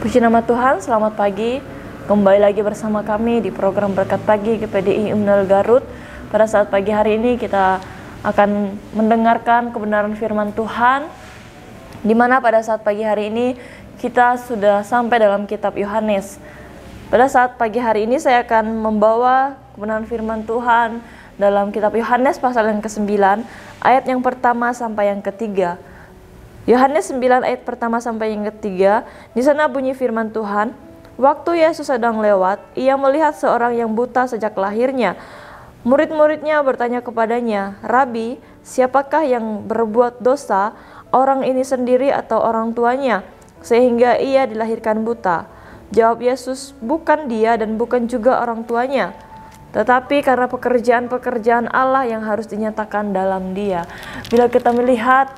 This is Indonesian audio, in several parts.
Puji nama Tuhan, selamat pagi. Kembali lagi bersama kami di program Berkat Pagi GPDI Immanuel Garut. Pada saat pagi hari ini kita akan mendengarkan kebenaran firman Tuhan, di mana pada saat pagi hari ini kita sudah sampai dalam kitab Yohanes. Pada saat pagi hari ini saya akan membawa kebenaran firman Tuhan dalam kitab Yohanes pasal yang ke-9, ayat yang pertama sampai yang ketiga. Yohanes 9 ayat pertama sampai yang ketiga, di sana bunyi firman Tuhan, waktu Yesus sedang lewat, ia melihat seorang yang buta sejak lahirnya. Murid-muridnya bertanya kepadanya, Rabi, siapakah yang berbuat dosa, orang ini sendiri atau orang tuanya, sehingga ia dilahirkan buta? Jawab Yesus, bukan dia dan bukan juga orang tuanya, tetapi karena pekerjaan-pekerjaan Allah yang harus dinyatakan dalam dia. Bila kita melihat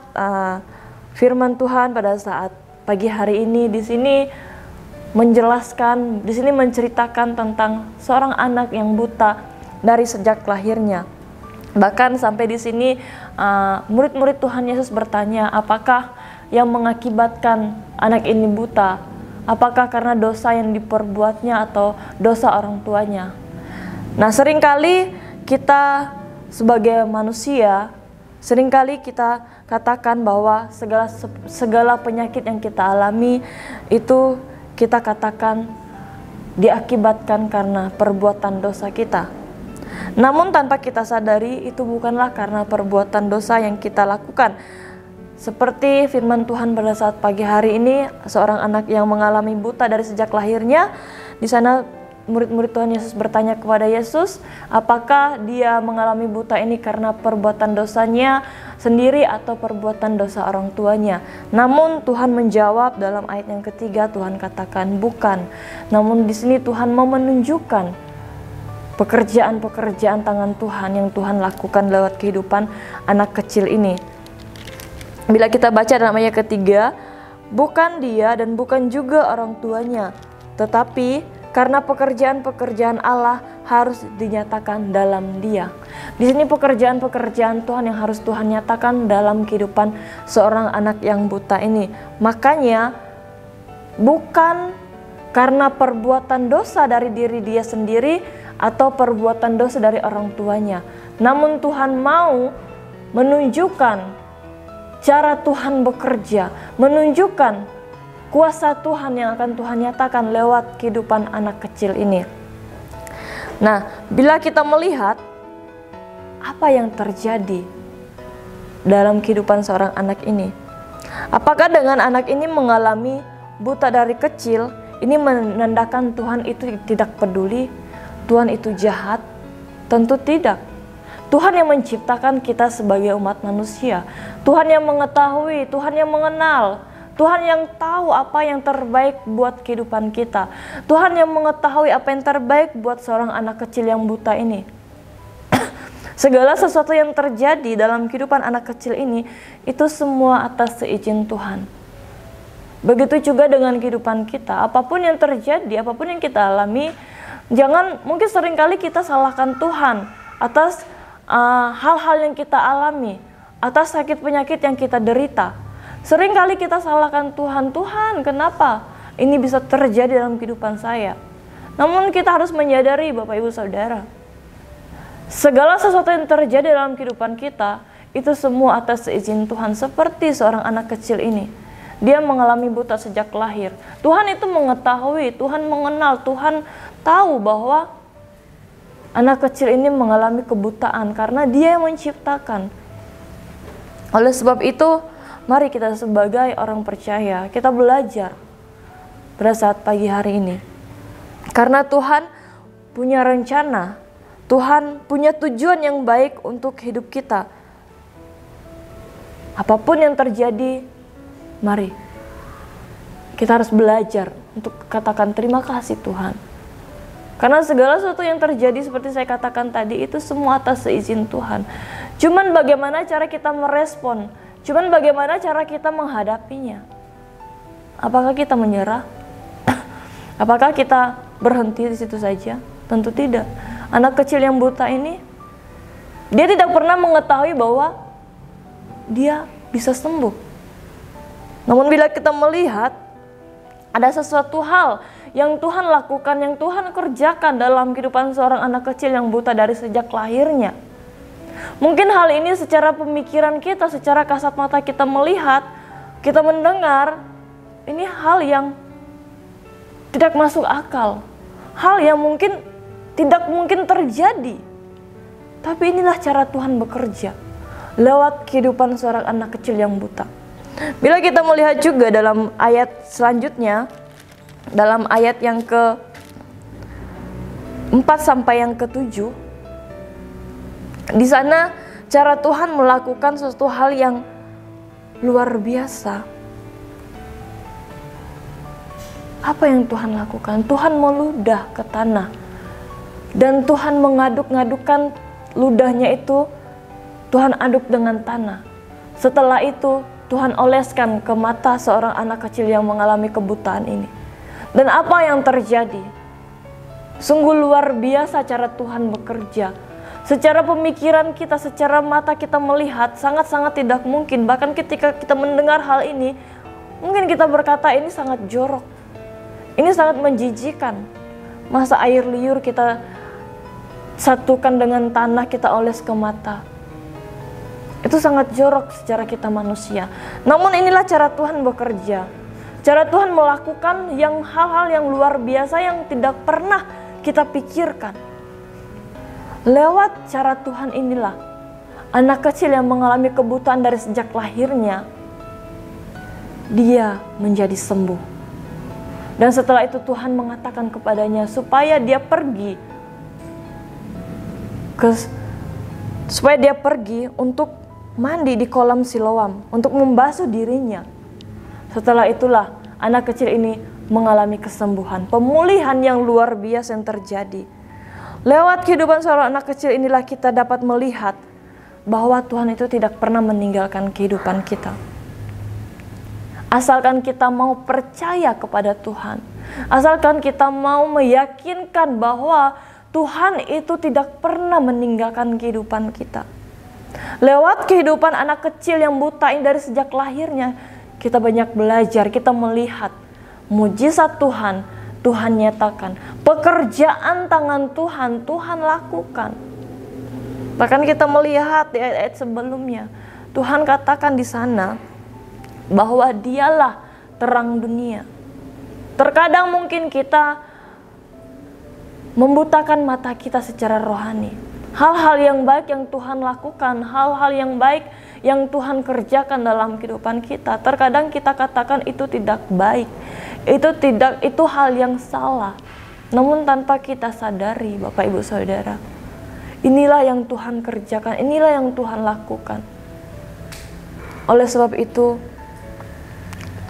firman Tuhan pada saat pagi hari ini di sini menjelaskan, di sini menceritakan tentang seorang anak yang buta dari sejak lahirnya. Bahkan sampai di sini murid-murid Tuhan Yesus bertanya, apakah yang mengakibatkan anak ini buta? Apakah karena dosa yang diperbuatnya atau dosa orang tuanya? Nah, seringkali kita sebagai manusia, seringkali kita katakan bahwa segala penyakit yang kita alami itu kita katakan diakibatkan karena perbuatan dosa kita. Namun tanpa kita sadari itu bukanlah karena perbuatan dosa yang kita lakukan. Seperti firman Tuhan pada saat pagi hari ini, seorang anak yang mengalami buta dari sejak lahirnya, di sana murid-murid Tuhan Yesus bertanya kepada Yesus, apakah dia mengalami buta ini karena perbuatan dosanya sendiri atau perbuatan dosa orang tuanya. Namun Tuhan menjawab dalam ayat yang ketiga, Tuhan katakan bukan. Namun di sini Tuhan mau menunjukkan pekerjaan-pekerjaan tangan Tuhan yang Tuhan lakukan lewat kehidupan anak kecil ini. Bila kita baca dalam ayat ketiga, bukan dia dan bukan juga orang tuanya, tetapi karena pekerjaan-pekerjaan Allah harus dinyatakan dalam dia. Di sini pekerjaan-pekerjaan Tuhan yang harus Tuhan nyatakan dalam kehidupan seorang anak yang buta ini. Makanya bukan karena perbuatan dosa dari diri dia sendiri atau perbuatan dosa dari orang tuanya. Namun Tuhan mau menunjukkan cara Tuhan bekerja, menunjukkan kuasa Tuhan yang akan Tuhan nyatakan lewat kehidupan anak kecil ini. Nah, bila kita melihat apa yang terjadi dalam kehidupan seorang anak ini, apakah dengan anak ini mengalami buta dari kecil, ini menandakan Tuhan itu tidak peduli, Tuhan itu jahat? Tentu tidak. Tuhan yang menciptakan kita sebagai umat manusia, Tuhan yang mengetahui, Tuhan yang mengenal, Tuhan yang tahu apa yang terbaik buat kehidupan kita. Tuhan yang mengetahui apa yang terbaik buat seorang anak kecil yang buta ini. Segala sesuatu yang terjadi dalam kehidupan anak kecil ini, itu semua atas seizin Tuhan. Begitu juga dengan kehidupan kita. Apapun yang terjadi, apapun yang kita alami, mungkin seringkali kita salahkan Tuhan atas hal-hal yang kita alami, atas sakit penyakit yang kita derita. Sering kali kita salahkan Tuhan, kenapa ini bisa terjadi dalam kehidupan saya? Namun kita harus menyadari Bapak Ibu Saudara, segala sesuatu yang terjadi dalam kehidupan kita, itu semua atas seizin Tuhan. Seperti seorang anak kecil ini, dia mengalami buta sejak lahir. Tuhan itu mengetahui, Tuhan mengenal, Tuhan tahu bahwa anak kecil ini mengalami kebutaan karena dia yang menciptakan. Oleh sebab itu, mari kita sebagai orang percaya, kita belajar pada saat pagi hari ini. Karena Tuhan punya rencana, Tuhan punya tujuan yang baik untuk hidup kita. Apapun yang terjadi, mari kita harus belajar untuk katakan terima kasih Tuhan. Karena segala sesuatu yang terjadi seperti saya katakan tadi, itu semua atas seizin Tuhan. Cuman bagaimana cara kita merespon, cuman bagaimana cara kita menghadapinya. Apakah kita menyerah? Apakah kita berhenti di situ saja? Tentu tidak. Anak kecil yang buta ini, dia tidak pernah mengetahui bahwa dia bisa sembuh. Namun bila kita melihat Ada sesuatu hal yang Tuhan lakukan, yang Tuhan kerjakan dalam kehidupan seorang anak kecil yang buta dari sejak lahirnya. Mungkin hal ini secara pemikiran kita, secara kasat mata kita melihat, kita mendengar, ini hal yang tidak masuk akal. Hal yang mungkin tidak mungkin terjadi. Tapi inilah cara Tuhan bekerja lewat kehidupan seorang anak kecil yang buta. Bila kita melihat juga dalam ayat selanjutnya, dalam ayat yang ke-4 sampai yang ke-7, di sana cara Tuhan melakukan sesuatu hal yang luar biasa. Apa yang Tuhan lakukan? Tuhan meludah ke tanah dan Tuhan mengaduk-ngadukkan ludahnya itu, Tuhan aduk dengan tanah. Setelah itu Tuhan oleskan ke mata seorang anak kecil yang mengalami kebutaan ini. Dan apa yang terjadi? Sungguh luar biasa cara Tuhan bekerja. Secara pemikiran kita, secara mata kita melihat sangat-sangat tidak mungkin. Bahkan ketika kita mendengar hal ini, mungkin kita berkata ini sangat jorok. Ini sangat menjijikan. Masa air liur kita satukan dengan tanah, kita oles ke mata. Itu sangat jorok secara kita manusia. Namun inilah cara Tuhan bekerja. Cara Tuhan melakukan hal-hal yang luar biasa yang tidak pernah kita pikirkan. Lewat cara Tuhan inilah anak kecil yang mengalami kebutaan dari sejak lahirnya, dia menjadi sembuh. Dan setelah itu Tuhan mengatakan kepadanya supaya dia pergi untuk mandi di kolam Siloam, untuk membasuh dirinya. Setelah itulah anak kecil ini mengalami kesembuhan, pemulihan yang luar biasa yang terjadi. Lewat kehidupan seorang anak kecil inilah kita dapat melihat bahwa Tuhan itu tidak pernah meninggalkan kehidupan kita. Asalkan kita mau percaya kepada Tuhan, asalkan kita mau meyakinkan bahwa Tuhan itu tidak pernah meninggalkan kehidupan kita. Lewat kehidupan anak kecil yang buta ini dari sejak lahirnya, kita banyak belajar, kita melihat mujizat Tuhan, Tuhan nyatakan. Pekerjaan tangan Tuhan, Tuhan lakukan. Bahkan kita melihat di ayat-ayat sebelumnya, Tuhan katakan di sana bahwa dialah terang dunia. Terkadang mungkin kita membutakan mata kita secara rohani. Hal-hal yang baik yang Tuhan lakukan, hal-hal yang baik yang Tuhan kerjakan dalam kehidupan kita, terkadang kita katakan itu tidak baik, itu hal yang salah. Namun tanpa kita sadari, Bapak Ibu Saudara, inilah yang Tuhan kerjakan, inilah yang Tuhan lakukan. Oleh sebab itu,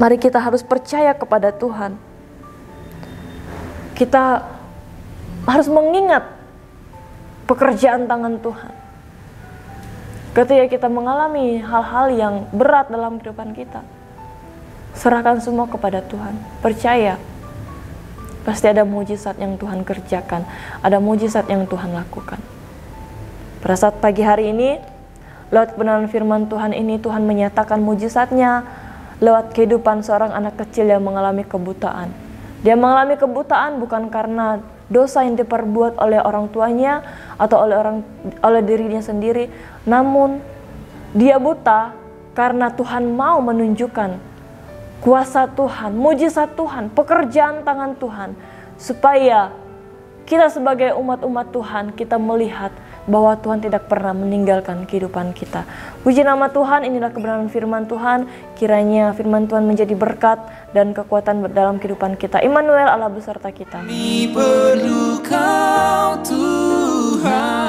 mari kita harus percaya kepada Tuhan. Kita harus mengingat pekerjaan tangan Tuhan. Ketika kita mengalami hal-hal yang berat dalam kehidupan kita, serahkan semua kepada Tuhan. Percaya, pasti ada mujizat yang Tuhan kerjakan, ada mujizat yang Tuhan lakukan. Pada saat pagi hari ini, lewat kebenaran firman Tuhan ini, Tuhan menyatakan mujizatnya lewat kehidupan seorang anak kecil yang mengalami kebutaan. Dia mengalami kebutaan bukan karena dosa yang diperbuat oleh orang tuanya atau oleh dirinya sendiri, namun dia buta karena Tuhan mau menunjukkan kuasa Tuhan, mujizat Tuhan, pekerjaan tangan Tuhan, supaya kita sebagai umat-umat Tuhan, kita melihat bahwa Tuhan tidak pernah meninggalkan kehidupan kita. Puji nama Tuhan, inilah kebenaran firman Tuhan. Kiranya firman Tuhan menjadi berkat dan kekuatan dalam kehidupan kita. Immanuel, Allah beserta kita. Kami perlu Kau Tuhan.